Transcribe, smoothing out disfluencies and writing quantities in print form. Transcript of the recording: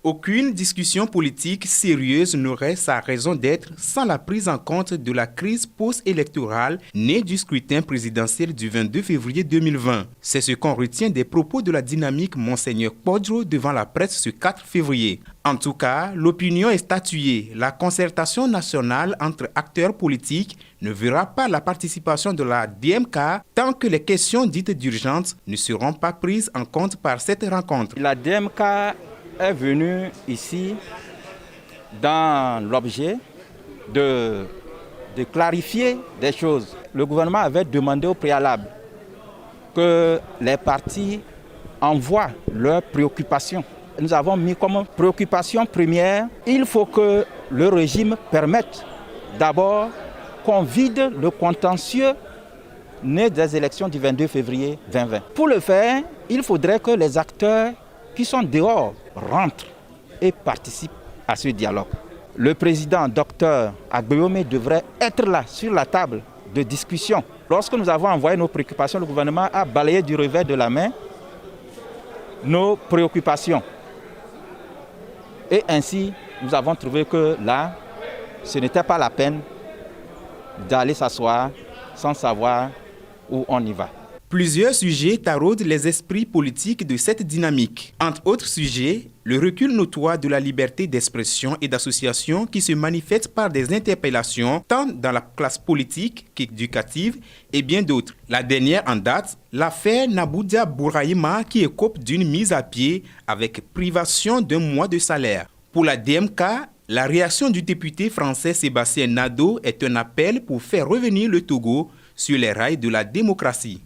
Aucune discussion politique sérieuse n'aurait sa raison d'être sans la prise en compte de la crise post-électorale née du scrutin présidentiel du 22 février 2020. C'est ce qu'on retient des propos de la dynamique Monseigneur Podjo devant la presse ce 4 février. En tout cas, l'opinion est statuée. La concertation nationale entre acteurs politiques ne verra pas la participation de la DMK tant que les questions dites d'urgence ne seront pas prises en compte par cette rencontre. La DMK est venue ici dans l'objet de clarifier des choses. Le gouvernement avait demandé au préalable que les partis envoient leurs préoccupations. Nous avons mis comme préoccupation première, il faut que le régime permette d'abord qu'on vide le contentieux né des élections du 22 février 2020. Pour le faire, il faudrait que les acteurs qui sont dehors rentrent et participent à ce dialogue. Le président, Dr Agbeome, devrait être là, sur la table de discussion. Lorsque nous avons envoyé nos préoccupations, le gouvernement a balayé du revers de la main nos préoccupations. Et ainsi, nous avons trouvé que là, ce n'était pas la peine d'aller s'asseoir sans savoir où on y va. Plusieurs sujets taraudent les esprits politiques de cette dynamique. Entre autres sujets, le recul notoire de la liberté d'expression et d'association qui se manifeste par des interpellations tant dans la classe politique qu'éducative et bien d'autres. La dernière en date, l'affaire Naboudia Bouraïma qui écope d'une mise à pied avec privation d'un mois de salaire. Pour la DMK, la réaction du député français Sébastien Nadeau est un appel pour faire revenir le Togo sur les rails de la démocratie.